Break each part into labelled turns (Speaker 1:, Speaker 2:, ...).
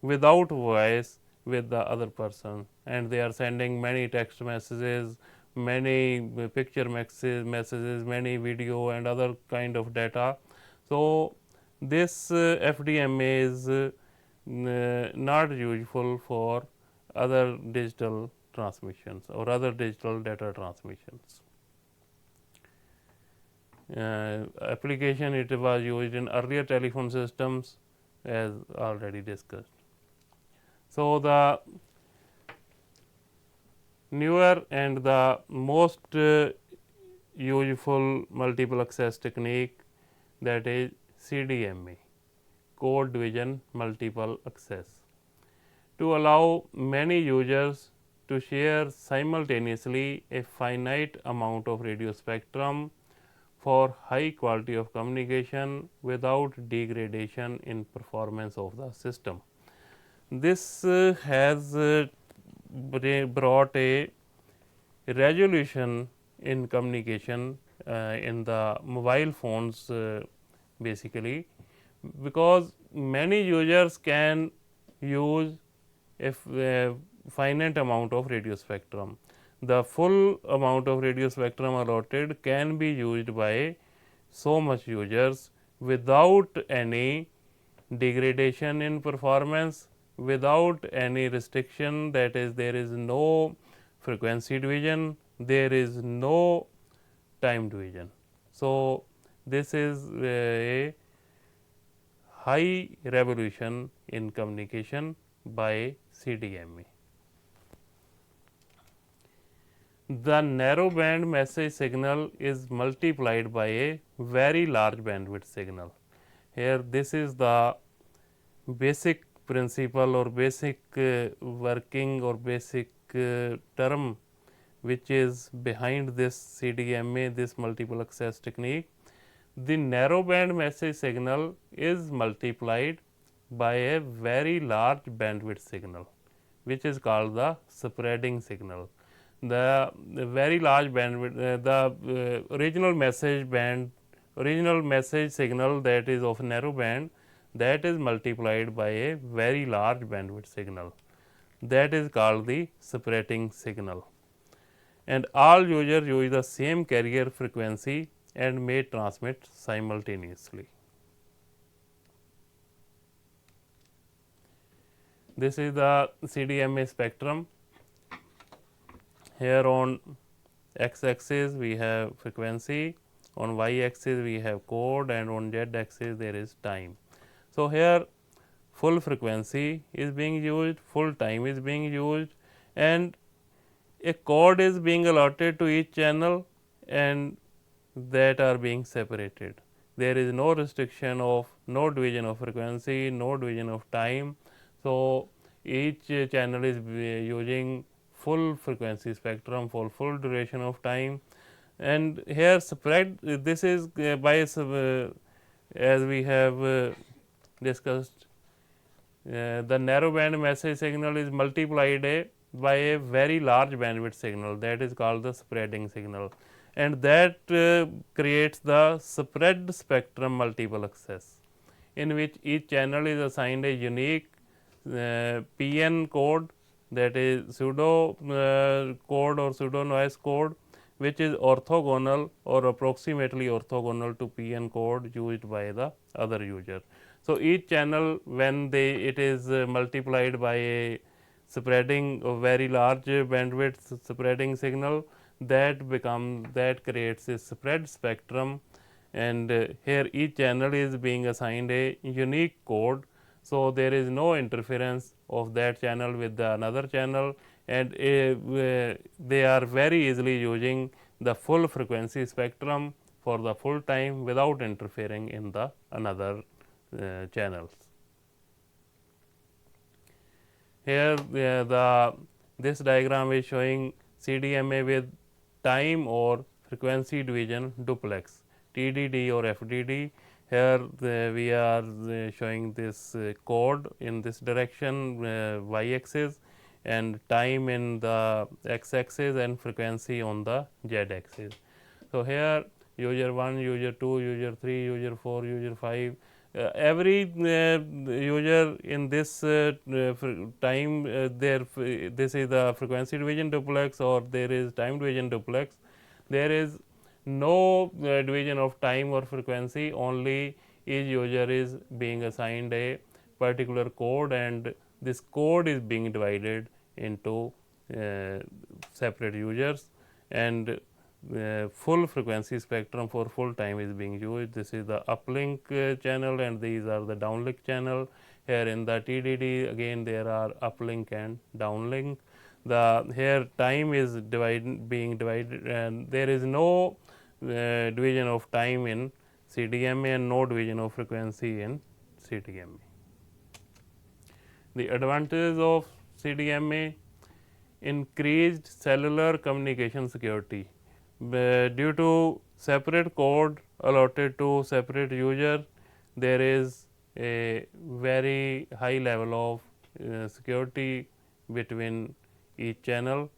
Speaker 1: without voice with the other person, and they are sending many text messages, many picture messages, many video and other kind of data. So, this FDMA is not useful for other digital transmissions or other digital data transmissions. Application, it was used in earlier telephone systems as already discussed. So, the newer and the most useful multiple access technique, that is CDMA, code division multiple access, to allow many users to share simultaneously a finite amount of radio spectrum for high quality of communication without degradation in performance of the system. This has brought a resolution in communication in the mobile phones basically, because many users can use a finite amount of radio spectrum. The full amount of radio spectrum allotted can be used by so much users without any degradation in performance, without any restriction, that is, there is no frequency division, there is no time division. So, this is a high revolution in communication by CDMA. The narrow band message signal is multiplied by a very large bandwidth signal. Here, this is the basic principle or basic working or basic term which is behind this CDMA, this multiple access technique. The narrow band message signal is multiplied by a very large bandwidth signal, which is called the spreading signal. The very large bandwidth, the original message signal, that is of narrow band, that is multiplied by a very large bandwidth signal, that is called the spreading signal, and all users use the same carrier frequency and may transmit simultaneously. This is the CDMA spectrum. Here on x axis we have frequency, on y axis we have code, and on z axis there is time. So, here full frequency is being used, full time is being used, and a code is being allotted to each channel and that are being separated. There is no restriction of, no division of frequency, no division of time. So, each channel is using full frequency spectrum for full duration of time, and here spread, this is by as we have discussed, the narrow band message signal is multiplied by a very large bandwidth signal, that is called the spreading signal, and that creates the spread spectrum multiple access, in which each channel is assigned a unique PN code, that is pseudo code or pseudo noise code, which is orthogonal or approximately orthogonal to PN code used by the other user. So, each channel, when it is multiplied by a spreading a very large bandwidth spreading signal, that creates a spread spectrum, and here each channel is being assigned a unique code. So, there is no interference of that channel with the another channel, and they are very easily using the full frequency spectrum for the full time without interfering in the another channels. Here this diagram is showing CDMA with time or frequency division duplex, TDD or FDD. Here we are showing this code in this direction, y axis, and time in the x axis and frequency on the z axis. So, here user 1, user 2, user 3, user 4, user 5, every user in this time this is the frequency division duplex or there is time division duplex. There is no division of time or frequency, only each user is being assigned a particular code and this code is being divided into separate users, and full frequency spectrum for full time is being used. This is the uplink channel and these are the downlink channel. Here in the TDD again there are uplink and downlink. The here time is being divided and there is no division of time in CDMA and no division of frequency in CDMA. The advantages of CDMA: increased cellular communication security. Due to separate code allotted to separate user, there is a very high level of security between each channel,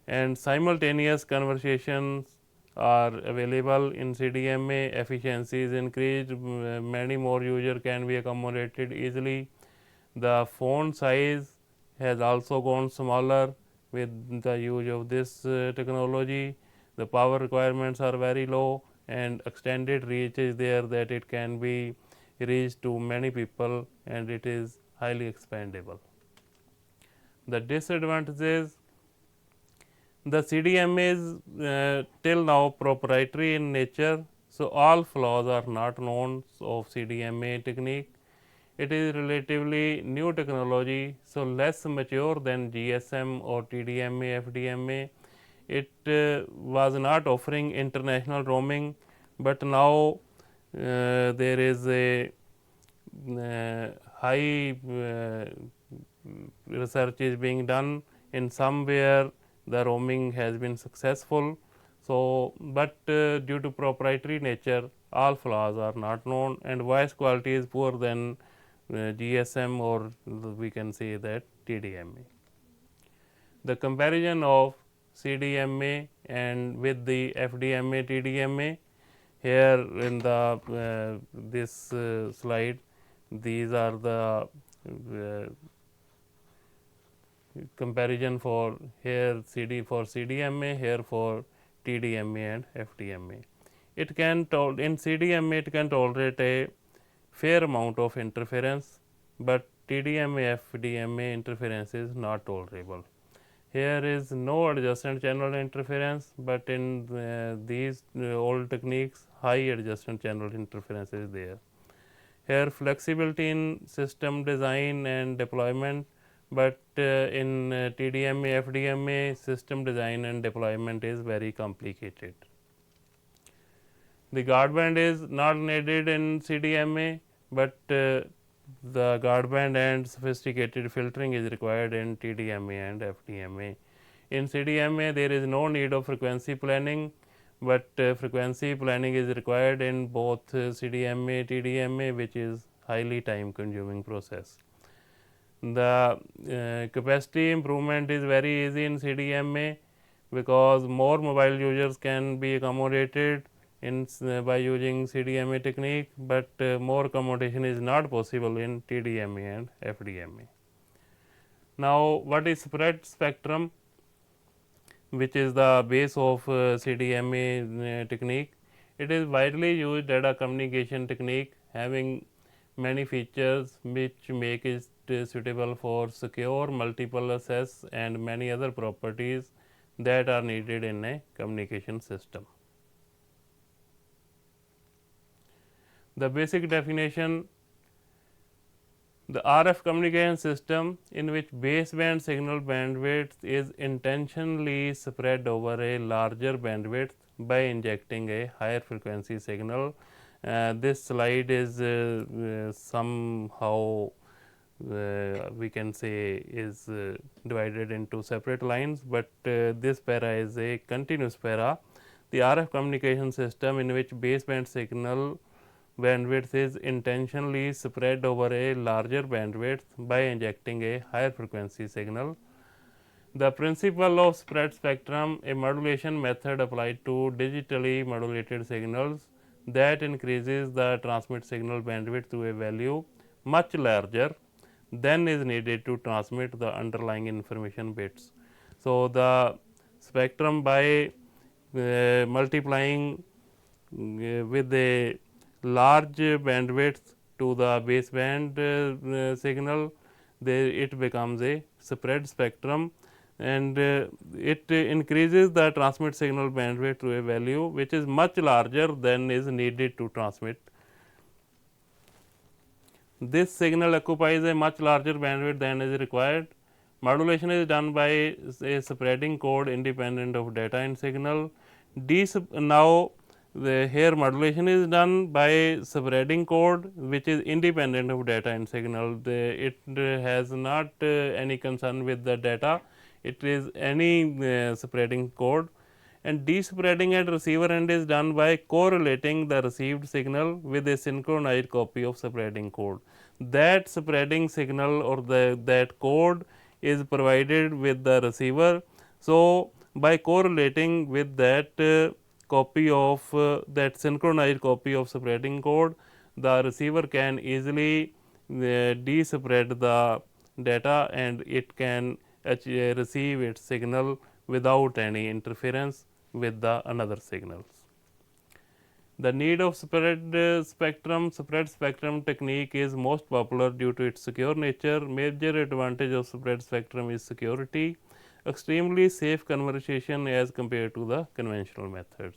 Speaker 1: and simultaneous conversations are available in CDMA. Efficiency is increased, many more users can be accommodated easily. The phone size has also gone smaller with the use of this technology. The power requirements are very low and extended reach is there, that it can be reached to many people and it is highly expandable. The disadvantages: the CDMA is till now proprietary in nature, so all flaws are not known of CDMA technique. It is relatively new technology, so less mature than GSM or TDMA, FDMA. It was not offering international roaming, but now there is a high research is being done. In somewhere the roaming has been successful. So, but due to proprietary nature, all flaws are not known and voice quality is poor than GSM or we can say that TDMA. The comparison of CDMA and with the FDMA, TDMA, here in the this slide, these are the comparison for here for CDMA, here for TDMA and FDMA. It can in CDMA it can tolerate a fair amount of interference, but TDMA, FDMA interference is not tolerable. Here is no adjacent channel interference, but in these old techniques high adjacent channel interference is there. Here flexibility in system design and deployment, but in TDMA, FDMA system design and deployment is very complicated. The guardband is not needed in CDMA, but the guardband and sophisticated filtering is required in TDMA and FDMA. In CDMA there is no need of frequency planning, but frequency planning is required in both CDMA, TDMA, which is highly time consuming process. The capacity improvement is very easy in CDMA because more mobile users can be accommodated in by using CDMA technique, but more accommodation is not possible in TDMA and FDMA. Now, what is spread spectrum, which is the base of CDMA technique? It is widely used data communication technique having many features which make it suitable for secure multiple access and many other properties that are needed in a communication system. The basic definition: the RF communication system in which baseband signal bandwidth is intentionally spread over a larger bandwidth by injecting a higher frequency signal. This slide is somehow we can say is divided into separate lines, but this para is a continuous para. The RF communication system in which baseband signal bandwidth is intentionally spread over a larger bandwidth by injecting a higher frequency signal. The principle of spread spectrum, a modulation method applied to digitally modulated signals that increases the transmit signal bandwidth to a value much larger than is needed to transmit the underlying information bits. So, the spectrum by multiplying with a large bandwidth to the baseband signal, it becomes a spread spectrum, and it increases the transmit signal bandwidth to a value which is much larger than is needed to transmit. This signal occupies a much larger bandwidth than is required. Modulation is done by a spreading code independent of data and signal. Now, here modulation is done by spreading code which is independent of data and signal. It has not any concern with the data, it is any spreading code, and despreading at receiver end is done by correlating the received signal with a synchronized copy of spreading code. That spreading signal or that code is provided with the receiver. So, by correlating with that copy of that synchronized copy of spreading code, the receiver can easily despread the data and it can receive its signal without any interference with the another signals. The need of spread spectrum technique is most popular due to its secure nature. Major advantage of spread spectrum is security, extremely safe conversation as compared to the conventional methods.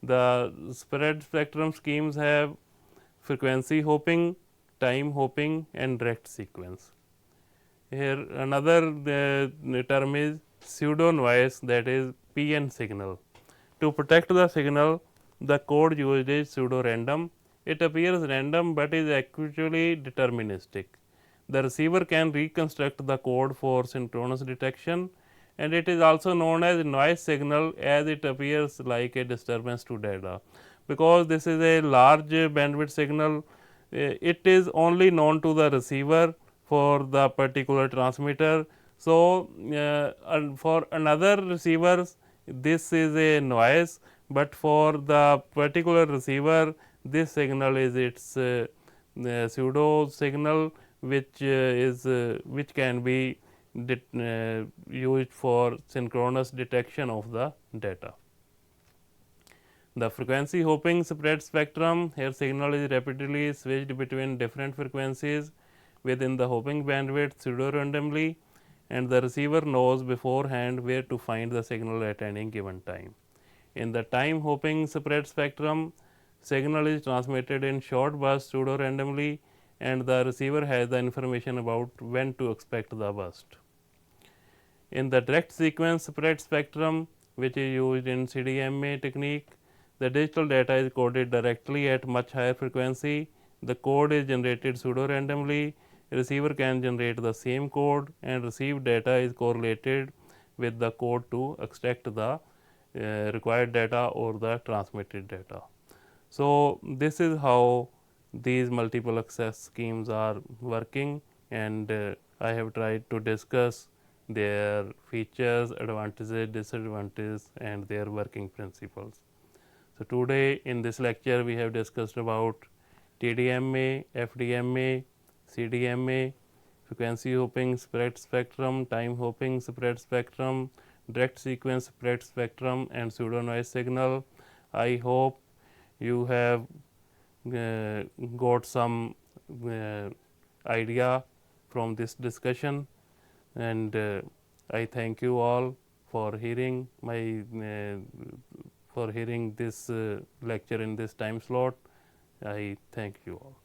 Speaker 1: The spread spectrum schemes have frequency hopping, time hopping, and direct sequence. Here another term is pseudo noise, that is PN signal. To protect the signal, the code used is pseudo random. It appears random but is actually deterministic. The receiver can reconstruct the code for synchronous detection, and it is also known as noise signal as it appears like a disturbance to data. Because this is a large bandwidth signal, it is only known to the receiver for the particular transmitter. So, for another receivers this is a noise, but for the particular receiver this signal is its pseudo signal which can be used for synchronous detection of the data. The frequency hopping spread spectrum, here signal is rapidly switched between different frequencies within the hopping bandwidth pseudo randomly, and the receiver knows beforehand where to find the signal at any given time. In the time hopping spread spectrum, signal is transmitted in short bursts pseudo randomly, and the receiver has the information about when to expect the burst. In the direct sequence spread spectrum, which is used in FDMA technique, the digital data is coded directly at much higher frequency. The code is generated pseudo randomly. Receiver can generate the same code, and received data is correlated with the code to extract the required data or the transmitted data. So, this is how these multiple access schemes are working, and I have tried to discuss their features, advantages, disadvantages, and their working principles. So, today in this lecture we have discussed about TDMA, FDMA, CDMA, frequency hopping spread spectrum, time hopping spread spectrum, direct sequence spread spectrum, and pseudo noise signal. I hope you have got some idea from this discussion, and I thank you all for hearing my for hearing this lecture in this time slot. I thank you all.